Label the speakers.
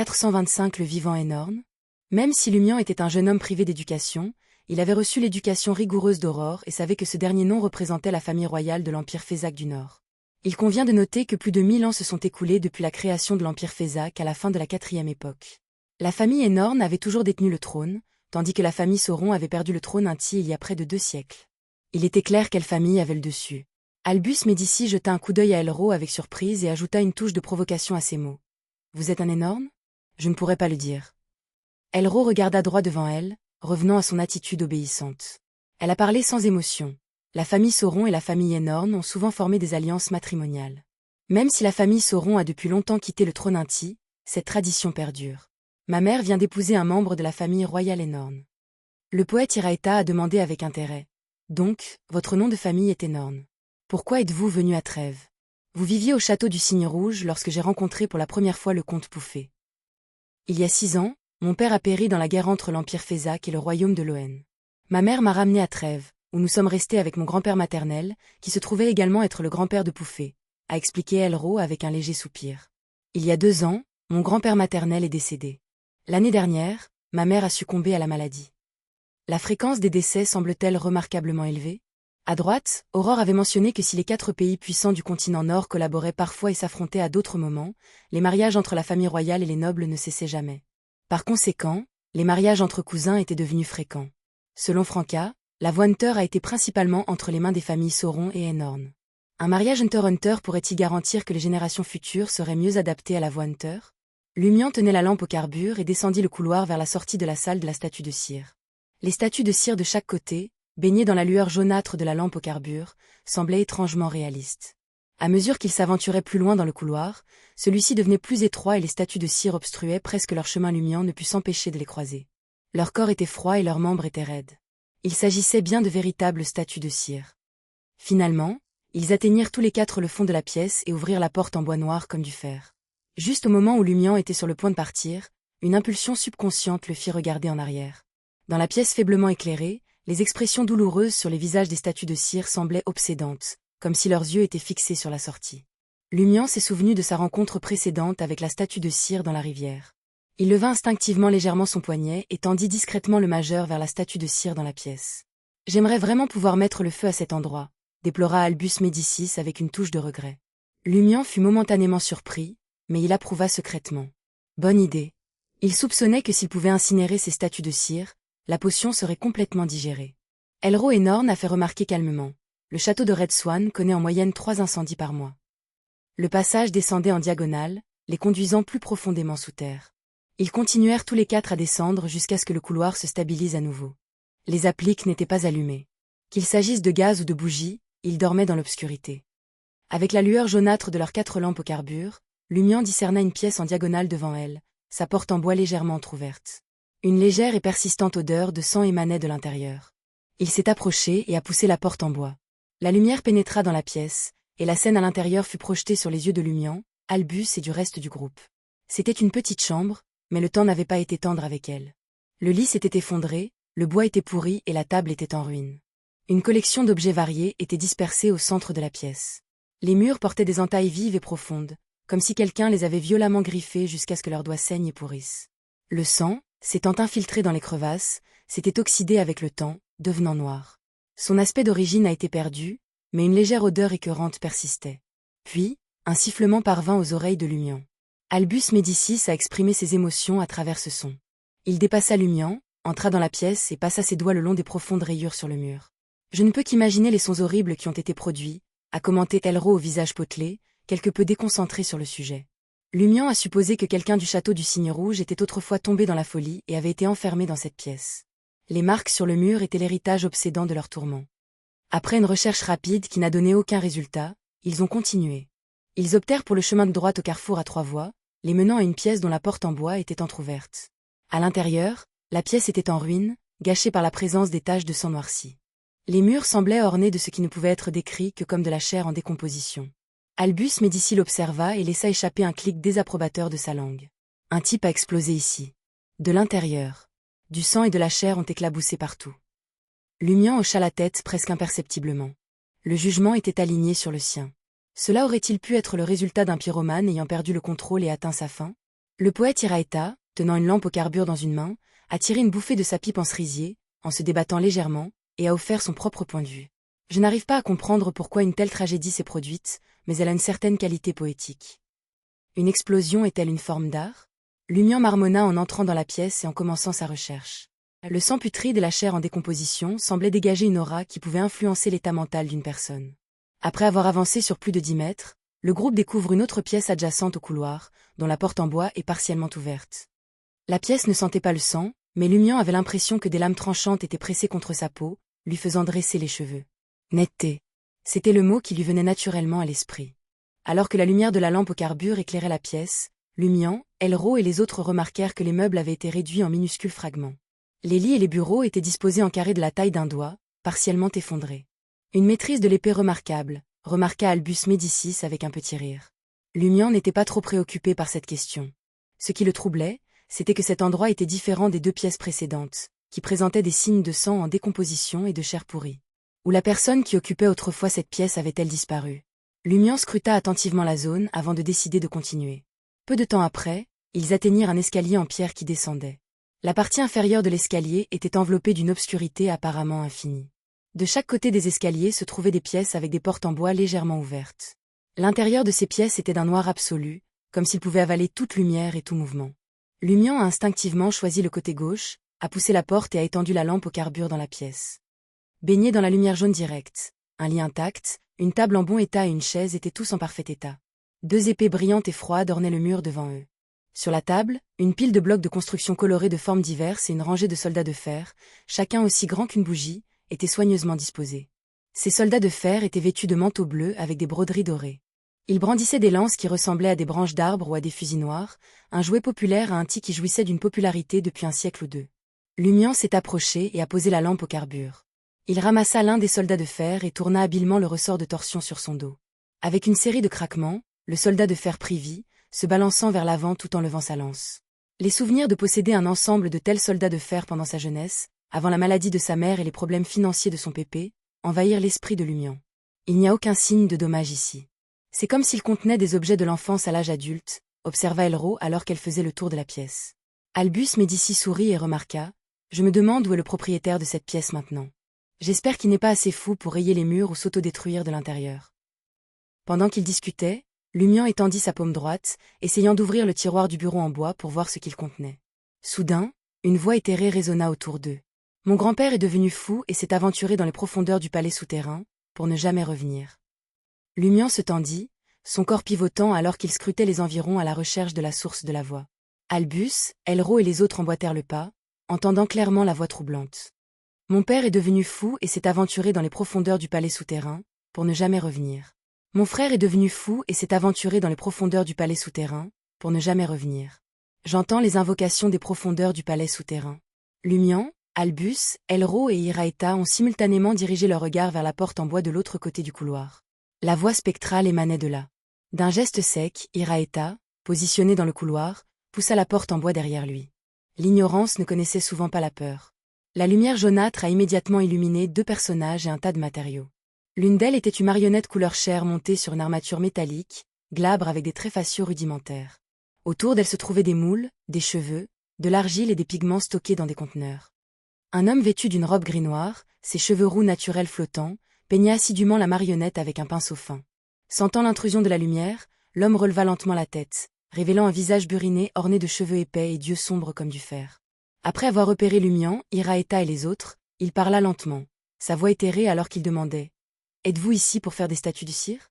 Speaker 1: 425 Le vivant énorme. Même si Lumian était un jeune homme privé d'éducation, il avait reçu l'éducation rigoureuse d'Aurore et savait que ce dernier nom représentait la famille royale de l'Empire Fézac du Nord. Il convient de noter que plus de 1000 ans se sont écoulés depuis la création de l'Empire Fézac à la fin de la 4e époque. La famille Énorne avait toujours détenu le trône, tandis que la famille Sauron avait perdu le trône il y a près de 2 siècles. Il était clair quelle famille avait le dessus. Albus Médicis jeta un coup d'œil à Elro avec surprise et ajouta une touche de provocation à ses mots. « Vous êtes un Énorne ? Je ne pourrais pas le dire. » Elro regarda droit devant elle, revenant à son attitude obéissante. Elle a parlé sans émotion. La famille Sauron et la famille Énorne ont souvent formé des alliances matrimoniales. Même si la famille Sauron a depuis longtemps quitté le trône Inti, cette tradition perdure. Ma mère vient d'épouser un membre de la famille royale Énorne. Le poète Iraeta a demandé avec intérêt. Donc, votre nom de famille est Énorne. Pourquoi êtes-vous venu à Trêves? Vous viviez au château du Cygne Rouge lorsque j'ai rencontré pour la première fois le comte Pouffet. Il y a 6 ans, mon père a péri dans la guerre entre l'Empire Fézac et le royaume de Loen. Ma mère m'a ramené à Trêves, où nous sommes restés avec mon grand-père maternel, qui se trouvait également être le grand-père de Pouffet, a expliqué Elro avec un léger soupir. Il y a 2 ans, mon grand-père maternel est décédé. L'année dernière, ma mère a succombé à la maladie. La fréquence des décès semble-t-elle remarquablement élevée? À droite, Aurore avait mentionné que si les 4 pays puissants du continent Nord collaboraient parfois et s'affrontaient à d'autres moments, les mariages entre la famille royale et les nobles ne cessaient jamais. Par conséquent, les mariages entre cousins étaient devenus fréquents. Selon Franca, la voie Hunter a été principalement entre les mains des familles Sauron et Énorne. Un mariage Hunter-Hunter pourrait-il garantir que les générations futures seraient mieux adaptées à la voie Hunter? Lumian tenait la lampe au carbure et descendit le couloir vers la sortie de la salle de la statue de cire. Les statues de cire de chaque côté, baignées dans la lueur jaunâtre de la lampe au carbure, semblaient étrangement réalistes. À mesure qu'ils s'aventuraient plus loin dans le couloir, celui-ci devenait plus étroit et les statues de cire obstruaient presque leur chemin. Lumian ne put s'empêcher de les croiser. Leur corps était froid et leurs membres étaient raides. Il s'agissait bien de véritables statues de cire. Finalement, ils atteignirent tous les 4 le fond de la pièce et ouvrirent la porte en bois noir comme du fer. Juste au moment où Lumian était sur le point de partir, une impulsion subconsciente le fit regarder en arrière. Dans la pièce faiblement éclairée, les expressions douloureuses sur les visages des statues de cire semblaient obsédantes, comme si leurs yeux étaient fixés sur la sortie. Lumian s'est souvenu de sa rencontre précédente avec la statue de cire dans la rivière. Il leva instinctivement légèrement son poignet et tendit discrètement le majeur vers la statue de cire dans la pièce. « J'aimerais vraiment pouvoir mettre le feu à cet endroit », déplora Albus Médicis avec une touche de regret. Lumian fut momentanément surpris, mais il approuva secrètement. Bonne idée. Il soupçonnait que s'il pouvait incinérer ces statues de cire, la potion serait complètement digérée. Elro Énorne a fait remarquer calmement. Le château de Red Swan connaît en moyenne 3 incendies par mois. Le passage descendait en diagonale, les conduisant plus profondément sous terre. Ils continuèrent tous les 4 à descendre jusqu'à ce que le couloir se stabilise à nouveau. Les appliques n'étaient pas allumées. Qu'il s'agisse de gaz ou de bougies, ils dormaient dans l'obscurité. Avec la lueur jaunâtre de leurs 4 lampes au carbure, Lumian discerna une pièce en diagonale devant elle, sa porte en bois légèrement entr'ouverte. Une légère et persistante odeur de sang émanait de l'intérieur. Il s'est approché et a poussé la porte en bois. La lumière pénétra dans la pièce, et la scène à l'intérieur fut projetée sur les yeux de Lumian, Albus et du reste du groupe. C'était une petite chambre, mais le temps n'avait pas été tendre avec elle. Le lit s'était effondré, le bois était pourri et la table était en ruine. Une collection d'objets variés était dispersée au centre de la pièce. Les murs portaient des entailles vives et profondes, comme si quelqu'un les avait violemment griffés jusqu'à ce que leurs doigts saignent et pourrissent. Le sang, s'étant infiltré dans les crevasses, s'était oxydé avec le temps, devenant noir. Son aspect d'origine a été perdu, mais une légère odeur écœurante persistait. Puis, un sifflement parvint aux oreilles de Lumian. Albus Médicis a exprimé ses émotions à travers ce son. Il dépassa Lumian, entra dans la pièce et passa ses doigts le long des profondes rayures sur le mur. Je ne peux qu'imaginer les sons horribles qui ont été produits, a commenté Elro au visage potelé, quelque peu déconcentré sur le sujet. Lumian a supposé que quelqu'un du château du Cygne Rouge était autrefois tombé dans la folie et avait été enfermé dans cette pièce. Les marques sur le mur étaient l'héritage obsédant de leur tourment. Après une recherche rapide qui n'a donné aucun résultat, ils ont continué. Ils optèrent pour le chemin de droite au carrefour à 3 voies, les menant à une pièce dont la porte en bois était entr'ouverte. À l'intérieur, la pièce était en ruine, gâchée par la présence des taches de sang noirci. Les murs semblaient ornés de ce qui ne pouvait être décrit que comme de la chair en décomposition. Albus Médicis l'observa et laissa échapper un clic désapprobateur de sa langue. Un type a explosé ici. De l'intérieur. Du sang et de la chair ont éclaboussé partout. Lumian hocha la tête presque imperceptiblement. Le jugement était aligné sur le sien. Cela aurait-il pu être le résultat d'un pyromane ayant perdu le contrôle et atteint sa fin? Le poète Iraeta, tenant une lampe au carbure dans une main, a tiré une bouffée de sa pipe en cerisier, en se débattant légèrement, et a offert son propre point de vue. Je n'arrive pas à comprendre pourquoi une telle tragédie s'est produite, mais elle a une certaine qualité poétique. Une explosion est-elle une forme d'art? Lumian marmonna en entrant dans la pièce et en commençant sa recherche. Le sang putride et la chair en décomposition semblaient dégager une aura qui pouvait influencer l'état mental d'une personne. Après avoir avancé sur plus de 10 mètres, le groupe découvre une autre pièce adjacente au couloir, dont la porte en bois est partiellement ouverte. La pièce ne sentait pas le sang, mais Lumian avait l'impression que des lames tranchantes étaient pressées contre sa peau, lui faisant dresser les cheveux. Netteté. C'était le mot qui lui venait naturellement à l'esprit. Alors que la lumière de la lampe au carbure éclairait la pièce, Lumian, Elro et les autres remarquèrent que les meubles avaient été réduits en minuscules fragments. Les lits et les bureaux étaient disposés en carrés de la taille d'un doigt, partiellement effondrés. Une maîtrise de l'épée remarquable, remarqua Albus Médicis avec un petit rire. Lumian n'était pas trop préoccupé par cette question. Ce qui le troublait, c'était que cet endroit était différent des deux pièces précédentes, qui présentaient des signes de sang en décomposition et de chair pourrie. Où la personne qui occupait autrefois cette pièce avait-elle disparu? Lumian scruta attentivement la zone avant de décider de continuer. Peu de temps après, ils atteignirent un escalier en pierre qui descendait. La partie inférieure de l'escalier était enveloppée d'une obscurité apparemment infinie. De chaque côté des escaliers se trouvaient des pièces avec des portes en bois légèrement ouvertes. L'intérieur de ces pièces était d'un noir absolu, comme s'il pouvait avaler toute lumière et tout mouvement. Lumian a instinctivement choisi le côté gauche, a poussé la porte et a étendu la lampe au carbure dans la pièce. Baignés dans la lumière jaune directe, un lit intact, une table en bon état et une chaise étaient tous en parfait état. 2 épées brillantes et froides ornaient le mur devant eux. Sur la table, une pile de blocs de construction colorés de formes diverses et une rangée de soldats de fer, chacun aussi grand qu'une bougie, étaient soigneusement disposés. Ces soldats de fer étaient vêtus de manteaux bleus avec des broderies dorées. Ils brandissaient des lances qui ressemblaient à des branches d'arbres ou à des fusils noirs, un jouet populaire à un tic qui jouissait d'une popularité depuis un siècle ou deux. Lumian s'est approché et a posé la lampe au carbure. Il ramassa l'un des soldats de fer et tourna habilement le ressort de torsion sur son dos. Avec une série de craquements, le soldat de fer prit vie, se balançant vers l'avant tout en levant sa lance. Les souvenirs de posséder un ensemble de tels soldats de fer pendant sa jeunesse, avant la maladie de sa mère et les problèmes financiers de son pépé, envahirent l'esprit de Lumian. Il n'y a aucun signe de dommage ici. C'est comme s'il contenait des objets de l'enfance à l'âge adulte, observa Elro alors qu'elle faisait le tour de la pièce. Albus Médicis sourit et remarqua: « Je me demande où est le propriétaire de cette pièce maintenant. J'espère qu'il n'est pas assez fou pour rayer les murs ou s'autodétruire de l'intérieur. » Pendant qu'ils discutaient, Lumian étendit sa paume droite, essayant d'ouvrir le tiroir du bureau en bois pour voir ce qu'il contenait. Soudain, une voix éthérée résonna autour d'eux. « Mon grand-père est devenu fou et s'est aventuré dans les profondeurs du palais souterrain, pour ne jamais revenir. » Lumian se tendit, son corps pivotant alors qu'il scrutait les environs à la recherche de la source de la voix. Albus, Elro et les autres emboîtèrent le pas, entendant clairement la voix troublante. « Mon père est devenu fou et s'est aventuré dans les profondeurs du palais souterrain, pour ne jamais revenir. Mon frère est devenu fou et s'est aventuré dans les profondeurs du palais souterrain, pour ne jamais revenir. J'entends les invocations des profondeurs du palais souterrain. » Lumian, Albus, Elro et Iraeta ont simultanément dirigé leur regard vers la porte en bois de l'autre côté du couloir. La voix spectrale émanait de là. D'un geste sec, Iraeta, positionné dans le couloir, poussa la porte en bois derrière lui. L'ignorance ne connaissait souvent pas la peur. La lumière jaunâtre a immédiatement illuminé 2 personnages et un tas de matériaux. L'une d'elles était une marionnette couleur chair montée sur une armature métallique, glabre avec des traits faciaux rudimentaires. Autour d'elle se trouvaient des moules, des cheveux, de l'argile et des pigments stockés dans des conteneurs. Un homme vêtu d'une robe gris-noir, ses cheveux roux naturels flottants, peignait assidûment la marionnette avec un pinceau fin. Sentant l'intrusion de la lumière, l'homme releva lentement la tête, révélant un visage buriné orné de cheveux épais et d'yeux sombres comme du fer. Après avoir repéré Lumian, Iraeta et les autres, il parla lentement, sa voix éthérée alors qu'il demandait: « Êtes-vous ici pour faire des statues de cire ?»